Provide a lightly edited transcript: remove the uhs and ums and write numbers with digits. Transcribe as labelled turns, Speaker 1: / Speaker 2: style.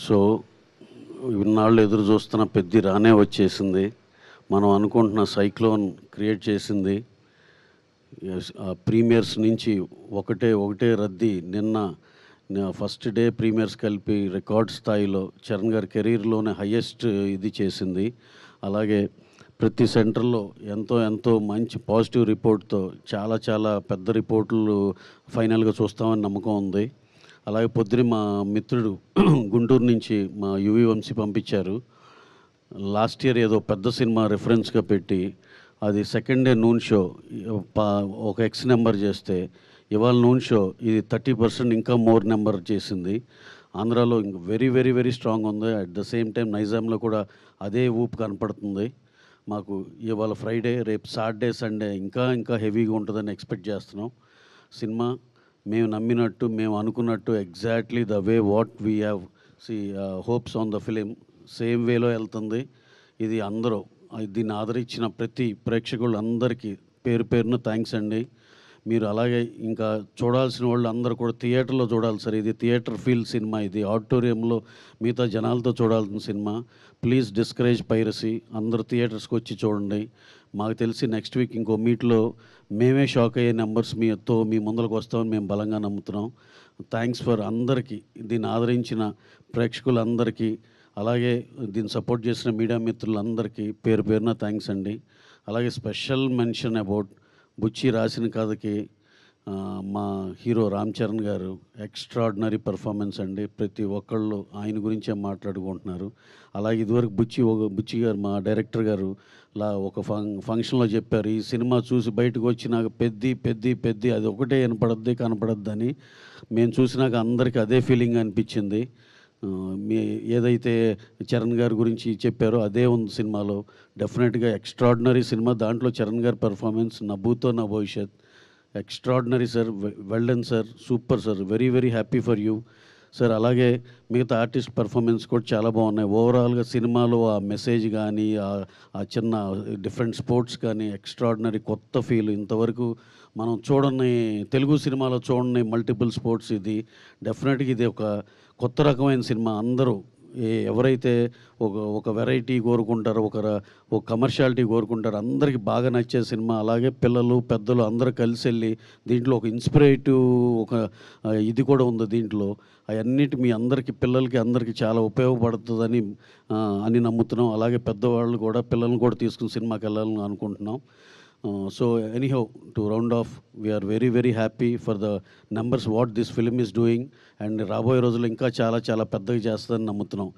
Speaker 1: So ఇన్నాళ్ళు ఎదురు చూస్తున్న పెద్ది రానే వచ్చేసింది. మనం అనుకుంటున్న సైక్లోన్ క్రియేట్ చేసింది. ప్రీమియర్స్ నుంచి ఒకటే ఒకటే రద్దీ. నిన్న ఫస్ట్ డే ప్రీమియర్స్ కలిపి రికార్డ్ స్థాయిలో చరణ్ గారి కెరీర్లోనే హయ్యెస్ట్ ఇది చేసింది. అలాగే ప్రతి సెంటర్లో ఎంతో ఎంతో మంచి పాజిటివ్ రిపోర్ట్తో చాలా చాలా పెద్ద రిపోర్ట్లు ఫైనల్గా చూస్తామని నమ్మకం ఉంది. అలాగే పొద్దున మా మిత్రుడు గుంటూరు నుంచి మా యువి వంశీ పంపించారు. లాస్ట్ ఇయర్ ఏదో పెద్ద సినిమా రిఫరెన్స్గా పెట్టి అది సెకండ్ డే నూన్ షో ఒక ఎక్స్ నెంబర్ చేస్తే ఇవాళ నూన్ షో ఇది 30% ఇంకా మోర్ నెంబర్ చేసింది. ఆంధ్రాలో ఇంక వెరీ వెరీ వెరీ స్ట్రాంగ్ ఉంది. అట్ ద సేమ్ టైం నైజాంలో కూడా అదే ఊపు కనపడుతుంది. మాకు ఇవాళ ఫ్రైడే, రేపు సాటర్డే, సండే ఇంకా ఇంకా హెవీగా ఉంటుందని ఎక్స్పెక్ట్ చేస్తున్నాం. సినిమా మేము నమ్మినట్టు, మేము అనుకున్నట్టు exactly the way what we have hopes on the film same వేలో వెళ్తుంది. ఇది అందరూ దీన్ని ఆదరించిన ప్రతి ప్రేక్షకులందరికీ పేరు పేరున థ్యాంక్స్ అండి. మీరు అలాగే ఇంకా చూడాల్సిన వాళ్ళు అందరూ కూడా థియేటర్లో చూడాలి సార్. ఇది థియేటర్ ఫీల్ సినిమా. ఇది ఆడిటోరియంలో మిగతా జనాలతో చూడాల్సిన సినిమా. Please discourage piracy. అందరూ థియేటర్స్కి వచ్చి చూడండి. మాకు తెలిసి నెక్స్ట్ వీక్ ఇంకో మీట్లో మేమే షాక్ అయ్యే నెంబర్స్ మీ ముందరకు వస్తామని మేము బలంగా నమ్ముతున్నాం. థ్యాంక్స్ ఫర్ అందరికీ, దీన్ని ఆదరించిన ప్రేక్షకులందరికీ, అలాగే దీన్ని సపోర్ట్ చేసిన మీడియా మిత్రులందరికీ పేరు పేరున థ్యాంక్స్ అండి. అలాగే స్పెషల్ మెన్షన్ అబౌట్ బుచ్చి రాసిన కథకి మా హీరో రామ్ చరణ్ గారు ఎక్స్ట్రాడినరీ పర్ఫార్మెన్స్ అండి. ప్రతి ఒక్కళ్ళు ఆయన గురించే మాట్లాడుకుంటున్నారు. అలాగే ఇదివరకు బుచ్చి గారు మా డైరెక్టర్ గారు ఒక ఫంక్షన్లో చెప్పారు, ఈ సినిమా చూసి బయటకు వచ్చి నాకు పెద్ది అది ఒకటే కనపడద్దని. మేము చూసినాక అందరికీ అదే ఫీలింగ్ అనిపించింది. ఏదైతే చరణ్ గారి గురించి చెప్పారో అదే ఉంది సినిమాలో. డెఫినెట్గా ఎక్స్ట్రాడినరీ సినిమా. దాంట్లో చరణ్ గారి పర్ఫార్మెన్స్ నభూతో నా భవిష్యత్. Extraordinary sir. Well done sir. Super sir. Very very happy for you sir. అలాగే మిగతా ఆర్టిస్ట్ పర్ఫార్మెన్స్ కూడా చాలా బాగున్నాయి. ఓవరాల్గా సినిమాలో ఆ మెసేజ్ కానీ ఆ చిన్న డిఫరెంట్ స్పోర్ట్స్ కానీ ఎక్స్ట్రాడినరీ కొత్త ఫీల్. ఇంతవరకు మనం చూడని తెలుగు సినిమాలో చూడని మల్టిపుల్ స్పోర్ట్స్. ఇది డెఫినెట్గా ఇది ఒక కొత్త రకమైన సినిమా. అందరూ ఎవరైతే ఒక వెరైటీ కోరుకుంటారో, ఒక కమర్షియాలిటీ కోరుకుంటారో అందరికీ బాగా నచ్చే సినిమా. అలాగే పిల్లలు పెద్దలు అందరూ కలిసి వెళ్ళి దీంట్లో ఒక ఇన్స్పిరేటివ్ ఇది కూడా ఉంది దీంట్లో. అవన్నిటి మీ అందరికీ పిల్లలకి అందరికీ చాలా ఉపయోగపడుతుందని నమ్ముతున్నాం. అలాగే పెద్దవాళ్ళు కూడా పిల్లల్ని కూడా తీసుకుని సినిమాకి వెళ్ళాలని అనుకుంటున్నాం. So anyhow, to round off, we are very very happy for the numbers what this film is doing, and రాబోయే రోజుల్లో ఇంకా చాలా చాలా పెద్దగా చేస్తుందని నమ్ముతున్నాం.